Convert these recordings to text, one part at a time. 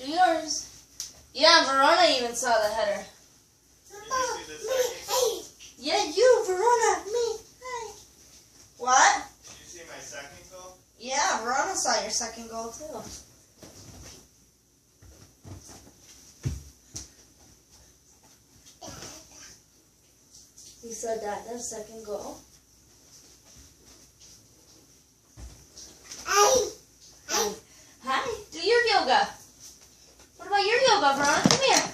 Do yours. Yeah, Verona even saw the header. Did you see the second goal? Yeah, you, Verona, me. Hi. What? Did you see my second goal? Yeah, Verona saw your second goal too. He said that the second goal. Hi. Do your yoga. What about your yoga, Verona? Come here.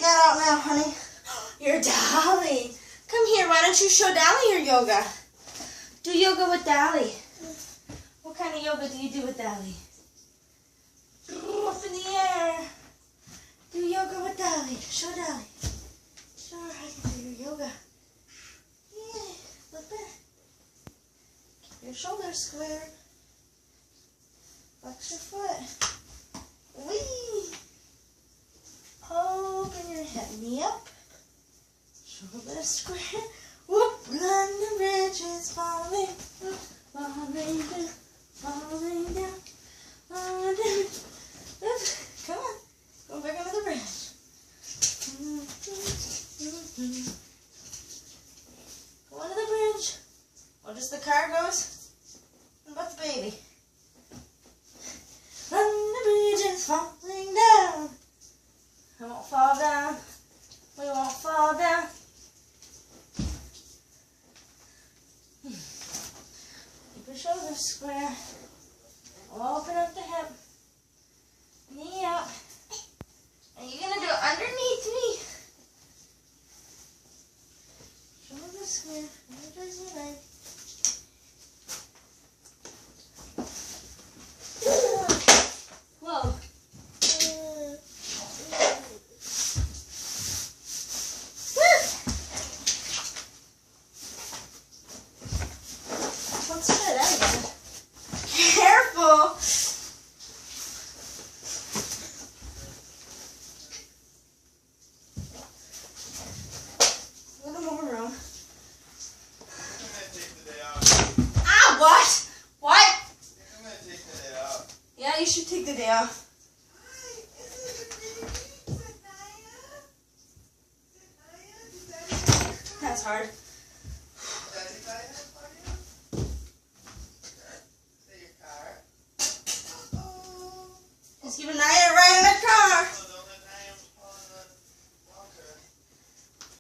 Out now, honey. Your Dolly. Come here. Why don't you show Dolly your yoga? Do yoga with Dolly. What kind of yoga do you do with Dolly? Up in the air. Do yoga with Dolly. Show Dolly. Show her how you do your yoga. Yeah. Look back. Keep your shoulders squared. Flex your foot. Whee! Open your head, knee up, shoulder square, whoop, London Bridge is falling, falling down, falling down, falling down, come on, go back under the bridge. Go under the bridge, or just the car goes, what about the baby? London Bridge is falling down. I won't fall down. We won't fall down. Keep your shoulders square. Open up the hip. Knee up. And you're going to do it underneath me. Shoulders square. Shoulders square. Whoa. Careful! A little more room. I'm gonna take the day off. Ah, what? What? I think I'm gonna take the day off. Yeah, you should take the day off. That's hard.